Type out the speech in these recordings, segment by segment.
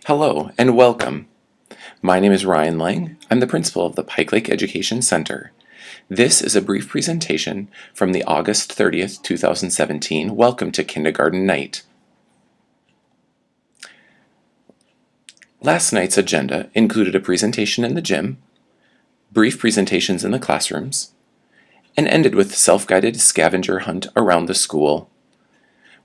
Hello and welcome. My name is Ryan Lang. I'm the principal of the Pike Lake Education Center. This is a brief presentation from the August 30th, 2017 Welcome to Kindergarten Night. Last night's agenda included a presentation in the gym, brief presentations in the classrooms, and ended with self-guided scavenger hunt around the school.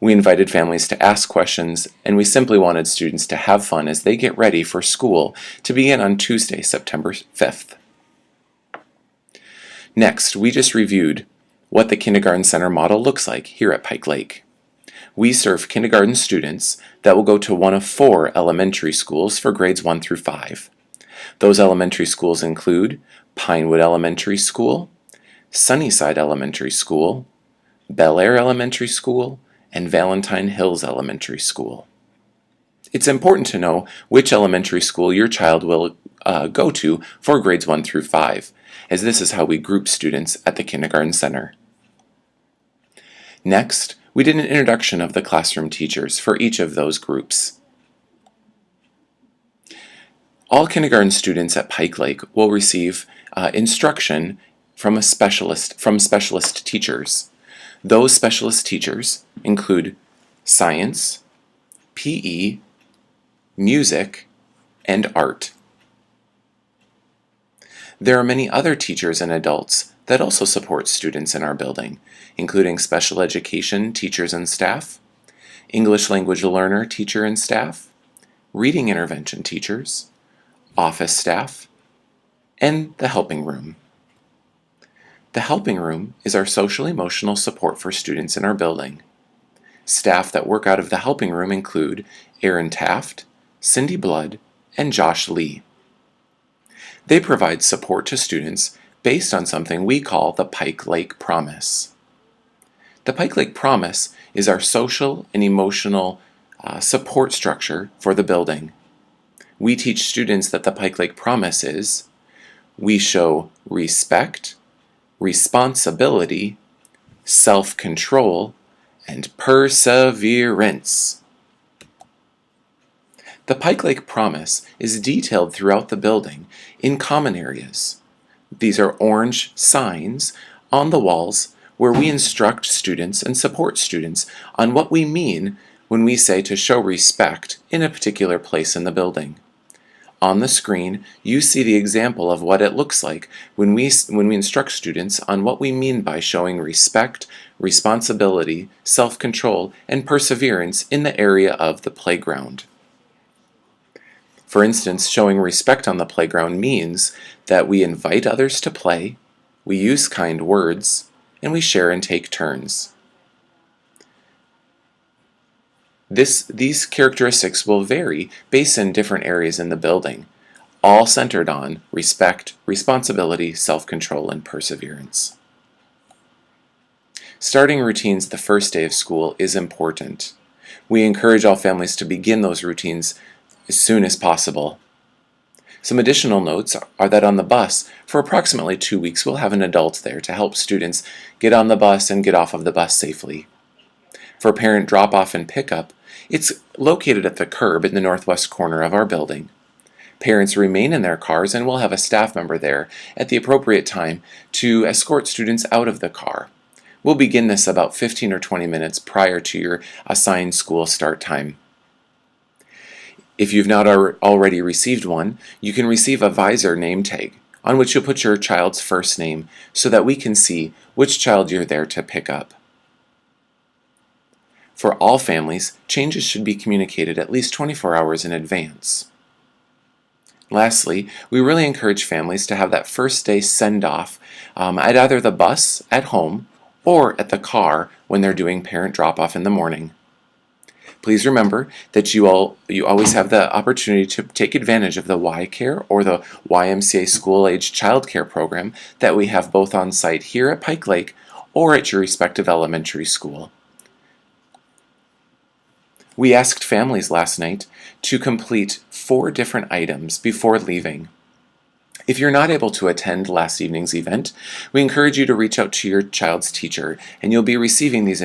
We invited families to ask questions, and we simply wanted students to have fun as they get ready for school to begin on Tuesday, September 5th. Next, we just reviewed what the Kindergarten Center model looks like here at Pike Lake. We serve kindergarten students that will go to one of 4 elementary schools for grades 1 through 5. Those elementary schools include Pinewood Elementary School, Sunnyside Elementary School, Bel Air Elementary School, and Valentine Hills Elementary School. It's important to know which elementary school your child will go to for grades 1 through 5, as this is how we group students at the Kindergarten Center. Next, we did an introduction of the classroom teachers for each of those groups. All kindergarten students at Pike Lake will receive instruction from specialist teachers. Those specialist teachers include science, PE, music, and art. There are many other teachers and adults that also support students in our building, including special education teachers and staff, English language learner teacher and staff, reading intervention teachers, office staff, and the helping room. The helping room is our social-emotional support for students in our building. Staff that work out of the helping room include Erin Taft, Cindy Blood, and Josh Lee. They provide support to students based on something we call the Pike Lake Promise. The Pike Lake Promise is our social and emotional support structure for the building. We teach students that the Pike Lake Promise is: we show respect, responsibility, self-control, and perseverance. The Pike Lake Promise is detailed throughout the building in common areas. These are orange signs on the walls where we instruct students and support students on what we mean when we say to show respect in a particular place in the building. On the screen, you see the example of what it looks like when we instruct students on what we mean by showing respect, responsibility, self-control, and perseverance in the area of the playground. For instance, showing respect on the playground means that we invite others to play, we use kind words, and we share and take turns. These characteristics will vary based on different areas in the building, all centered on respect, responsibility, self-control, and perseverance. Starting routines the first day of school is important. We encourage all families to begin those routines as soon as possible. Some additional notes are that on the bus, for approximately 2 weeks, we'll have an adult there to help students get on the bus and get off of the bus safely. For parent drop-off and pickup, it's located at the curb in the northwest corner of our building. Parents remain in their cars and we'll have a staff member there at the appropriate time to escort students out of the car. We'll begin this about 15 or 20 minutes prior to your assigned school start time. If you've not already received one, you can receive a visor name tag on which you'll put your child's first name so that we can see which child you're there to pick up. For all families, changes should be communicated at least 24 hours in advance. Lastly, we really encourage families to have that first day send-off at either the bus at home or at the car when they're doing parent drop-off in the morning. Please remember that you always have the opportunity to take advantage of the Y-Care or the YMCA school-age child care program that we have both on site here at Pike Lake or at your respective elementary school. We asked families last night to complete 4 different items before leaving. If you're not able to attend last evening's event, we encourage you to reach out to your child's teacher, and you'll be receiving these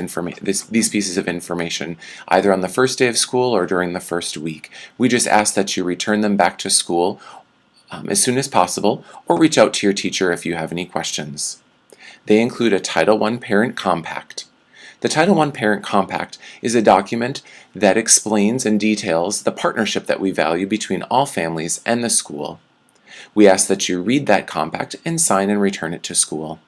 pieces of information either on the first day of school or during the first week. We just ask that you return them back to school as soon as possible, or reach out to your teacher if you have any questions. They include a Title I Parent Compact. The Title I Parent Compact is a document that explains and details the partnership that we value between all families and the school. We ask that you read that compact and sign and return it to school.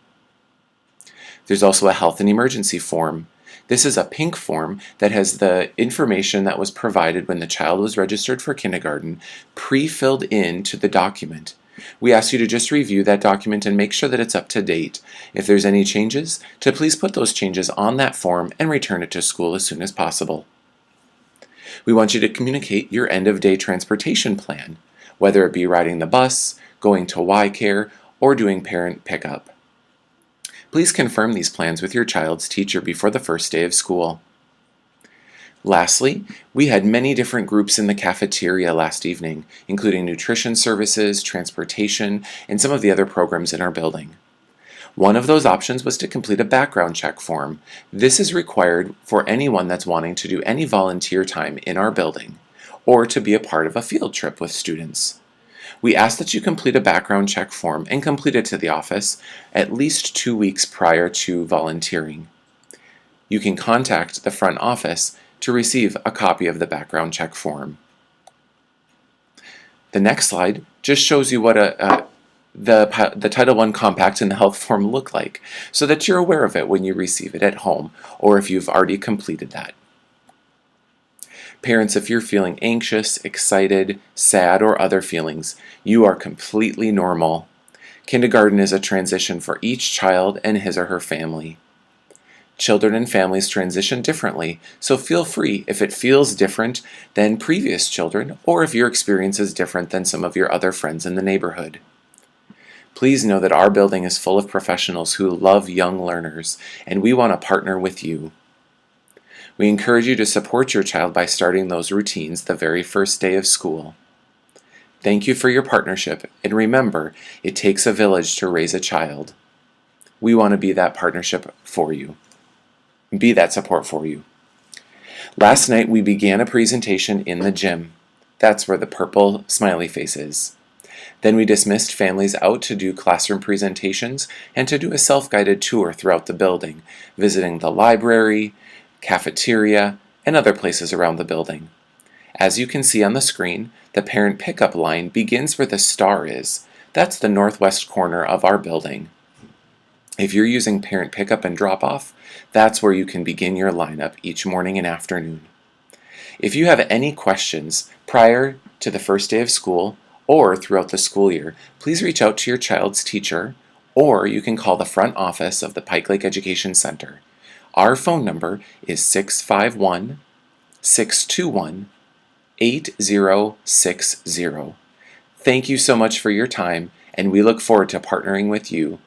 There's also a health and emergency form. This is a pink form that has the information that was provided when the child was registered for kindergarten pre-filled into the document. We ask you to just review that document and make sure that it's up to date. If there's any changes, to please put those changes on that form and return it to school as soon as possible. We want you to communicate your end-of-day transportation plan, whether it be riding the bus, going to Y-Care, or doing parent pickup. Please confirm these plans with your child's teacher before the first day of school. Lastly, we had many different groups in the cafeteria last evening, including nutrition services, transportation, and some of the other programs in our building. One of those options was to complete a background check form. This is required for anyone that's wanting to do any volunteer time in our building, or to be a part of a field trip with students. We ask that you complete a background check form and complete it to the office at least 2 weeks prior to volunteering. You can contact the front office to receive a copy of the background check form. The next slide just shows you what the Title I Compact and the health form look like, so that you're aware of it when you receive it at home, or if you've already completed that. Parents, if you're feeling anxious, excited, sad, or other feelings, you are completely normal. Kindergarten is a transition for each child and his or her family. Children and families transition differently, so feel free if it feels different than previous children, or if your experience is different than some of your other friends in the neighborhood. Please know that our building is full of professionals who love young learners, and we want to partner with you. We encourage you to support your child by starting those routines the very first day of school. Thank you for your partnership, and remember, it takes a village to raise a child. We want to be that partnership for you. Be that support for you. Last night we began a presentation in the gym. That's where the purple smiley face is. Then we dismissed families out to do classroom presentations and to do a self-guided tour throughout the building, visiting the library, cafeteria, and other places around the building. As you can see on the screen, the parent pickup line begins where the star is. That's the northwest corner of our building. If you're using parent pickup and drop-off, that's where you can begin your lineup each morning and afternoon. If you have any questions prior to the first day of school or throughout the school year, please reach out to your child's teacher, or you can call the front office of the Pike Lake Education Center. Our phone number is 651-621-8060. Thank you so much for your time, and we look forward to partnering with you